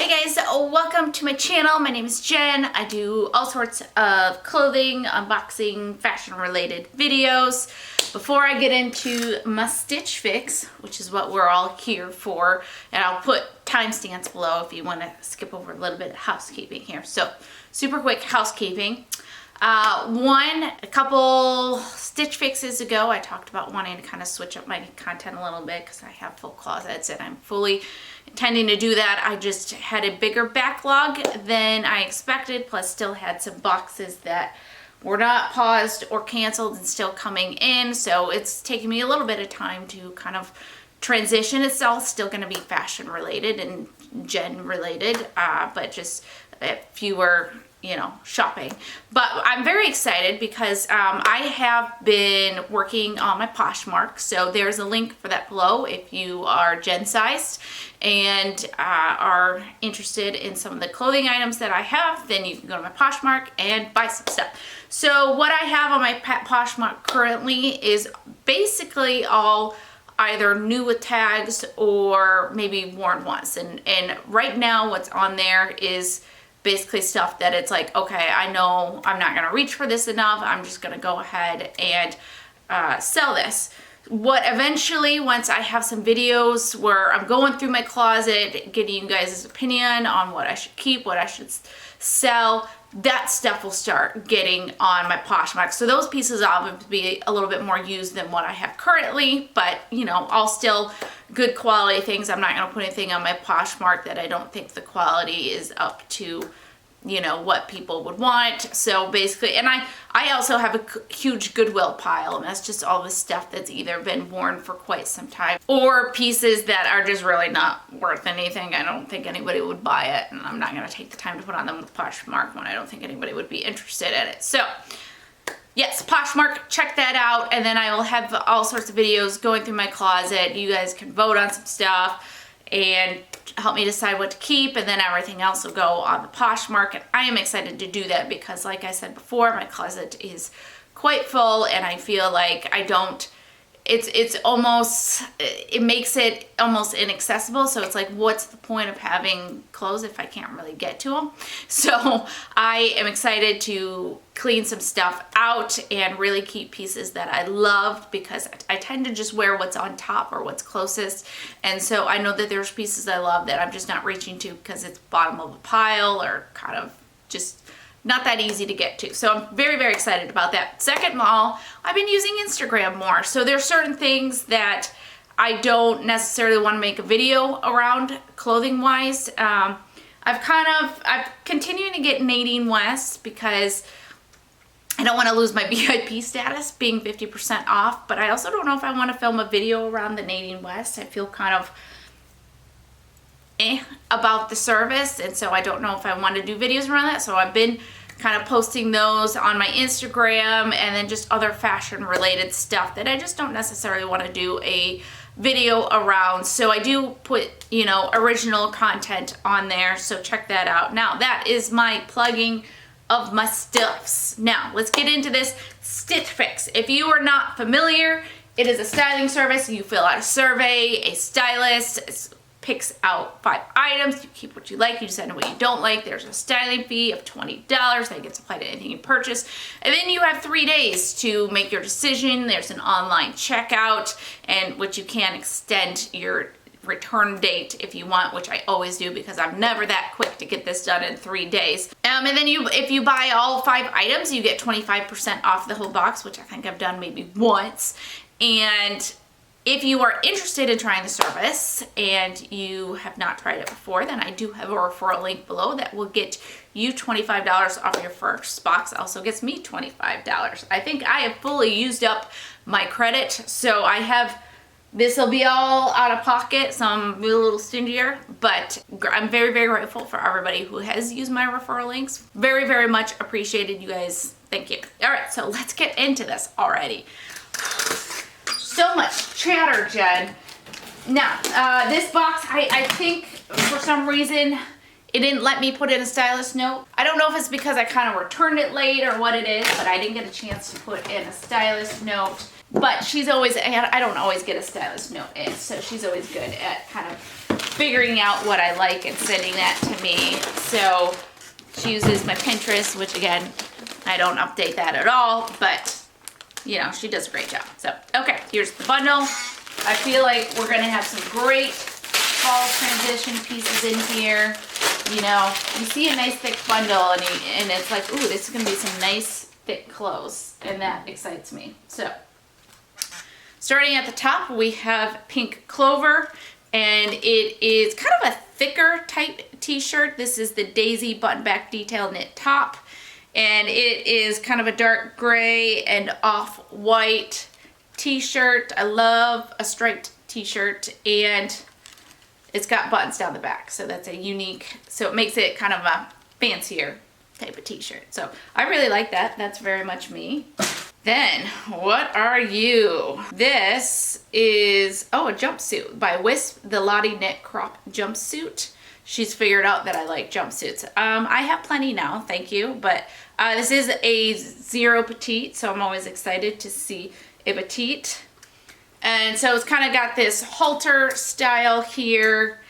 Hey guys, welcome to my channel. My name is Jen. I do all sorts of clothing, unboxing, fashion related videos. Before I get into my Stitch Fix, which is what we're all here for, and I'll put timestamps below if you want to skip over a little bit of housekeeping here. So super quick housekeeping. A couple Stitch Fixes ago, I talked about wanting to kind of switch up my content a little bit because I have full closets and I'm fully intending to do that. I just had a bigger backlog than I expected, plus still had some boxes that were not paused or canceled and still coming in. So it's taking me a little bit of time to kind of transition. It's all still going to be fashion related and Jen related, but just fewer, shopping. But I'm very excited because I have been working on my Poshmark. So there's a link for that below if you are Jen sized and are interested in some of the clothing items that I have. Then you can go to my Poshmark and buy some stuff. So what I have on my Poshmark currently is basically all either new with tags or maybe worn once. And right now what's on there is basically stuff that it's like, okay, I know I'm not gonna reach for this enough. I'm just gonna go ahead and sell this. What eventually, once I have some videos where I'm going through my closet, getting you guys' opinion on what I should keep, what I should sell, that stuff will start getting on my Poshmark. So those pieces will be a little bit more used than what I have currently, but all still good quality things. I'm not going to put anything on my Poshmark that I don't think the quality is up to what people would want. So basically, and I also have a huge Goodwill pile, and that's just all the stuff that's either been worn for quite some time or pieces that are just really not worth anything. I don't think anybody would buy it, and I'm not going to take the time to put on them with Poshmark when I don't think anybody would be interested in it. So yes, Poshmark, check that out, and then I will have all sorts of videos going through my closet. You guys can vote on some stuff and help me decide what to keep, and then everything else will go on the Poshmark. And I am excited to do that because, like I said before, my closet is quite full, and I feel like it makes it almost inaccessible. So it's like, what's the point of having clothes if I can't really get to them? So I am excited to clean some stuff out and really keep pieces that I loved, because I tend to just wear what's on top or what's closest. And so I know that there's pieces I love that I'm just not reaching to because it's bottom of a pile or kind of just not that easy to get to. So I'm very, very excited about that. Second of all, I've been using Instagram more. So there's certain things that I don't necessarily want to make a video around clothing wise. I'm continuing to get Nadine West because I don't want to lose my VIP status being 50% off, but I also don't know if I want to film a video around the Nadine West. I feel kind of about the service, and so I don't know if I want to do videos around that. So I've been kind of posting those on my Instagram, and then just other fashion related stuff that I just don't necessarily want to do a video around. So I do put original content on there, so check that out. Now that is my plugging of my stuffs. Now let's get into this Stitch Fix. If you are not familiar, it is a styling service. You fill out a survey, a stylist picks out 5 items. You keep what you like, you decide what you don't like. There's a styling fee of $20 that gets applied to anything you purchase. And then you have 3 days to make your decision. There's an online checkout, and which you can extend your return date if you want, which I always do because I'm never that quick to get this done in 3 days. And then if you buy all 5 items, you get 25% off the whole box, which I think I've done maybe once. And if you are interested in trying the service and you have not tried it before, then I do have a referral link below that will get you $25 off your first box. Also gets me $25. I think I have fully used up my credit, so this will be all out of pocket, so I'm a little stingier, but I'm very, very grateful for everybody who has used my referral links. Very, very much appreciated, you guys. Thank you. All right, so let's get into this already. So much chatter, Jen. Now, this box, I think for some reason it didn't let me put in a stylist note. I don't know if it's because I kind of returned it late or what it is, but I didn't get a chance to put in a stylist note. But she's always, I don't always get a stylist note in, so she's always good at kind of figuring out what I like and sending that to me. So she uses my Pinterest, which again, I don't update that at all, but you know, she does a great job. So, okay, here's the bundle. I feel like we're gonna have some great fall transition pieces in here. You know, you see a nice thick bundle and it's like, ooh, this is gonna be some nice thick clothes, and that excites me. So, starting at the top, we have pink clover, and it is kind of a thicker type t-shirt. This is the Daisee button back detail knit top, and it is kind of a dark gray and off-white t-shirt. I love a striped t-shirt, and it's got buttons down the back, so that's a unique, so it makes it kind of a fancier type of t-shirt. So I really like that. That's very much me. Then, what are you? This is, oh, a jumpsuit by Wisp, the Lottie knit crop jumpsuit. She's figured out that I like jumpsuits. I have plenty now, thank you, but this is a 0 petite, so I'm always excited to see a petite. And so it's kind of got this halter style here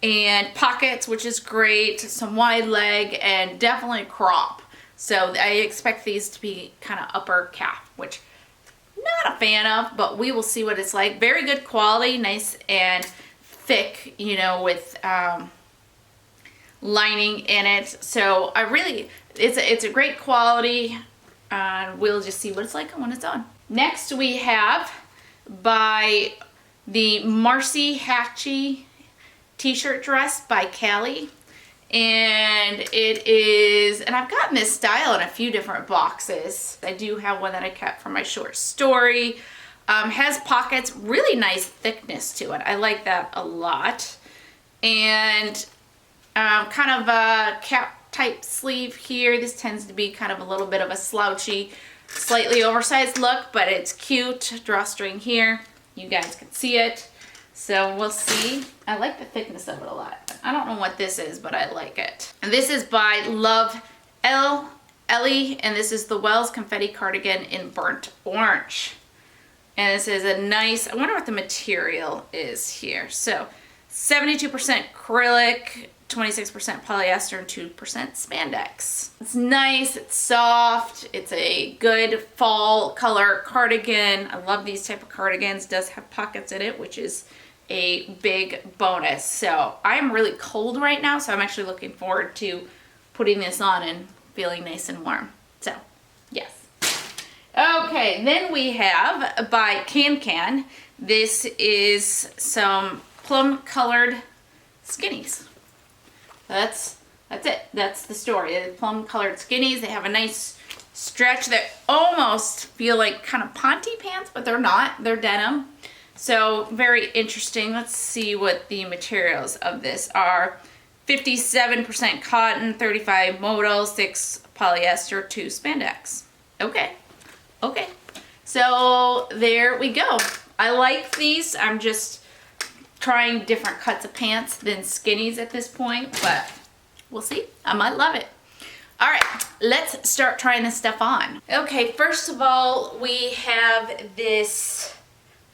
and pockets, which is great, some wide leg, and definitely crop. So I expect these to be kind of upper calf, which I'm not a fan of, but we will see what it's like. Very good quality, nice and thick, you know, with lining in it. So I really, it's a great quality. We'll just see what it's like when it's on. Next we have by the Marcia Hacci t-shirt dress by Kaileigh, and it is, and I've gotten this style in a few different boxes. I do have one that I kept for my short story. Has pockets, really nice thickness to it. I like that a lot. And kind of a cap type sleeve here. This tends to be kind of a little bit of a slouchy, slightly oversized look, but it's cute. Drawstring here. You guys can see it. So we'll see. I like the thickness of it a lot. I don't know what this is, but I like it. And this is by Ellie, and this is the Wells Confetti Cardigan in burnt orange. And this is a nice, I wonder what the material is here. So 72% acrylic, 26% polyester, and 2% spandex. It's nice, it's soft, it's a good fall color cardigan. I love these type of cardigans. It does have pockets in it, which is a big bonus. So I'm really cold right now, so I'm actually looking forward to putting this on and feeling nice and warm. So, yes. Okay, then we have by Can. This is some plum colored skinnies. That's it. That's the story. The plum colored skinnies. They have a nice stretch that almost feel like kind of ponte pants, but they're not. They're denim. So very interesting. Let's see what the materials of this are. 57% cotton, 35 modal, 6 polyester, 2 spandex. Okay. Okay. So there we go. I like these. I'm just trying different cuts of pants than skinnies at this point, but we'll see. I might love it. All right, let's start trying this stuff on. Okay, first of all, we have this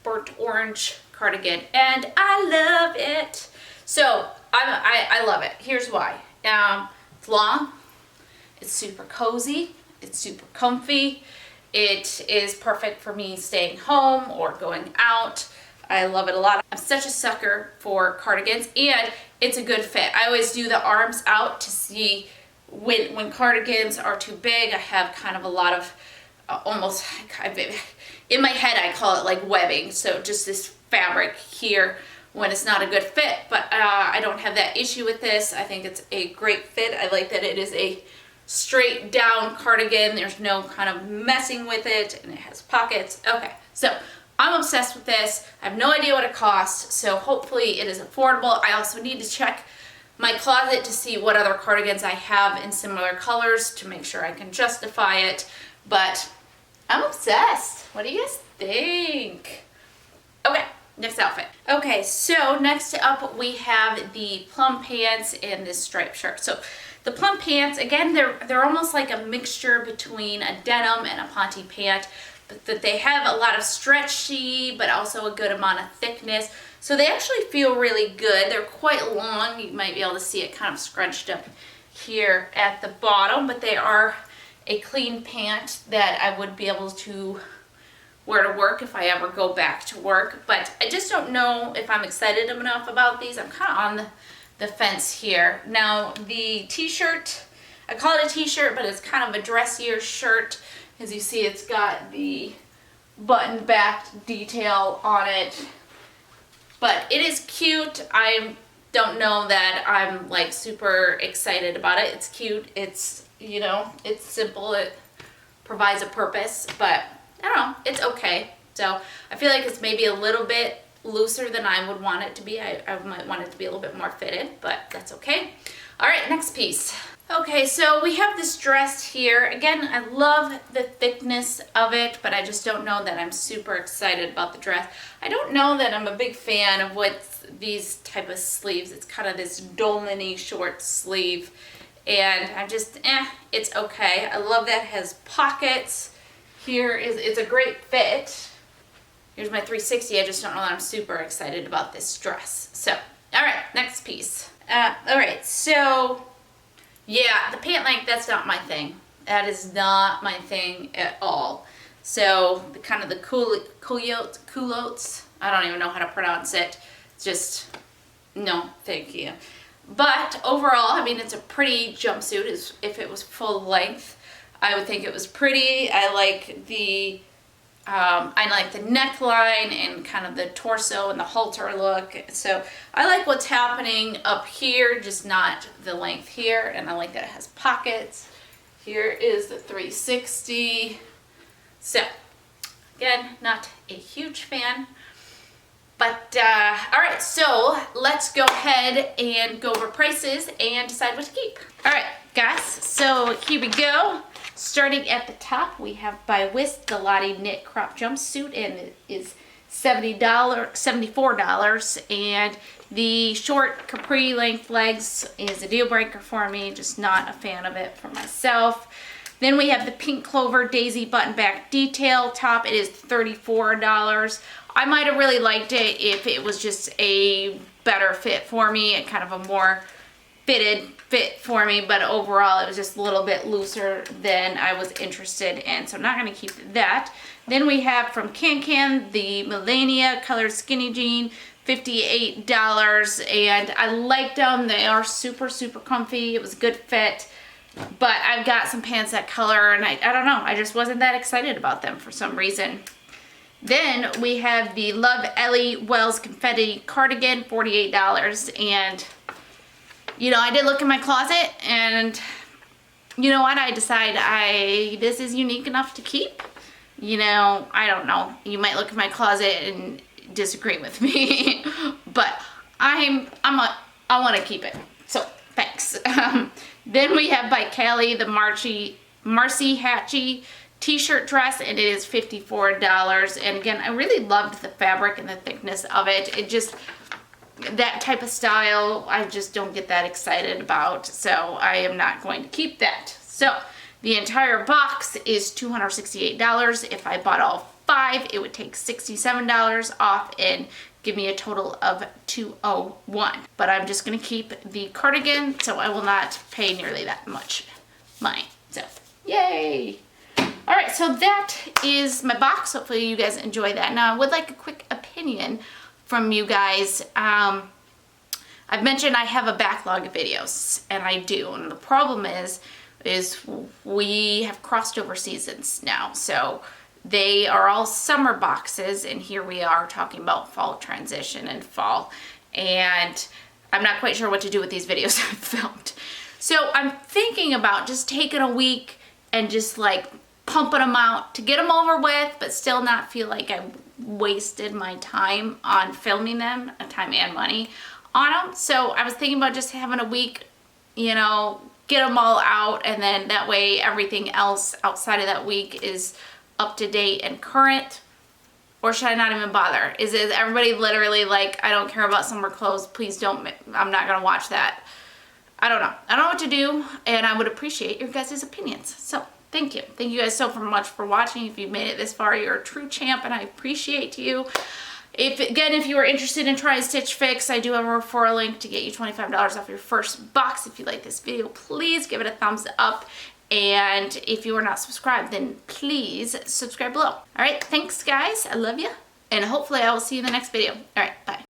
burnt orange cardigan, and I love it. So I love it. Here's why. It's long, it's super cozy, it's super comfy. It is perfect for me staying home or going out. I love it a lot. I'm such a sucker for cardigans, and it's a good fit. I always do the arms out to see when cardigans are too big. I have kind of a lot of almost, in my head I call it like webbing. So just this fabric here when it's not a good fit, but I don't have that issue with this. I think it's a great fit. I like that it is a straight down cardigan. There's no kind of messing with it, and it has pockets. Okay, so I'm obsessed with this. I have no idea what it costs, so hopefully it is affordable. I also need to check my closet to see what other cardigans I have in similar colors to make sure I can justify it, but I'm obsessed. What do you guys think? Okay, next outfit. Okay, so next up we have the plum pants and this striped shirt. So the plum pants, again, they're almost like a mixture between a denim and a ponte pant, but that they have a lot of stretchy, but also a good amount of thickness. So they actually feel really good. They're quite long. You might be able to see it kind of scrunched up here at the bottom, but they are a clean pant that I would be able to wear to work if I ever go back to work. But I just don't know if I'm excited enough about these. I'm kind of on the fence here. Now the t-shirt, I call it a t-shirt, but it's kind of a dressier shirt. As you see, it's got the button back detail on it. But it is cute. I don't know that I'm like super excited about it. It's cute. It's, you know, it's simple. It provides a purpose, but I don't know. It's okay. So I feel like it's maybe a little bit looser than I would want it to be. I might want it to be a little bit more fitted, but that's okay. All right, next piece. Okay, so we have this dress here. Again, I love the thickness of it, but I just don't know that I'm super excited about the dress. I don't know that I'm a big fan of what's these type of sleeves. It's kind of this dolman-y short sleeve, and I'm just, it's okay. I love that it has pockets. It's a great fit. Here's my 360. I just don't know that I'm super excited about this dress. So, all right, next piece. All right, so yeah, the pant length, that's not my thing. That is not my thing at all. So the kind of the culottes, I don't even know how to pronounce it. Just, no, thank you. But overall, I mean, it's a pretty jumpsuit. If it was full length, I would think it was pretty. I like the neckline and kind of the torso and the halter look. So I like what's happening up here, just not the length here. And I like that it has pockets. Here is the 360. So again, not a huge fan. But all right, so let's go ahead and go over prices and decide what to keep. All right, guys, so here we go. Starting at the top, we have by Wisp the Lottie knit crop jumpsuit, and it is $74. And the short capri length legs is a deal breaker for me, just not a fan of it for myself. Then we have the pink clover Daisee button back detail top. It is $34. I might have really liked it if it was just a better fit for me, and kind of a more fitted fit for me, but overall it was just a little bit looser than I was interested in, so I'm not going to keep that. Then we have from Can the Milania colored skinny jean, $58, and I liked them. They are super comfy. It was a good fit, but I've got some pants that color, and I don't know, I just wasn't that excited about them for some reason. Then we have the Love Ellie Wells Confetti cardigan, $48, and you know, I did look in my closet, and you know what, I decided this is unique enough to keep. You know, I don't know, you might look in my closet and disagree with me, but I want to keep it, so thanks. Then we have by Kaileigh the Marcia Hacci t-shirt dress, and it is $54. And again, I really loved the fabric and the thickness of it. It just, that type of style, I just don't get that excited about, so I am not going to keep that. So the entire box is $268. If I bought all 5, it would take $67 off and give me a total of $201. But I'm just going to keep the cardigan, so I will not pay nearly that much money. So yay! All right, so that is my box. Hopefully you guys enjoy that. Now I would like a quick opinion from you guys. I've mentioned I have a backlog of videos, and I do, and the problem is we have crossed over seasons now, so they are all summer boxes, and here we are talking about fall transition and fall, and I'm not quite sure what to do with these videos I've filmed. So I'm thinking about just taking a week and just like pumping them out to get them over with, but still not feel like I wasted my time on filming them, time and money on them. So I was thinking about just having a week, you know, get them all out, and then that way everything else outside of that week is up to date and current. Or should I not even bother? Is everybody literally like, I don't care about summer clothes, please don't, I'm not gonna watch that? I don't know. I don't know what to do, and I would appreciate your guys' opinions. So thank you. Thank you guys so much for watching. If you've made it this far, you're a true champ, and I appreciate you. If you are interested in trying Stitch Fix, I do have a referral link to get you $25 off your first box. If you like this video, please give it a thumbs up. And if you are not subscribed, then please subscribe below. All right, thanks guys. I love you. And hopefully I will see you in the next video. All right, bye.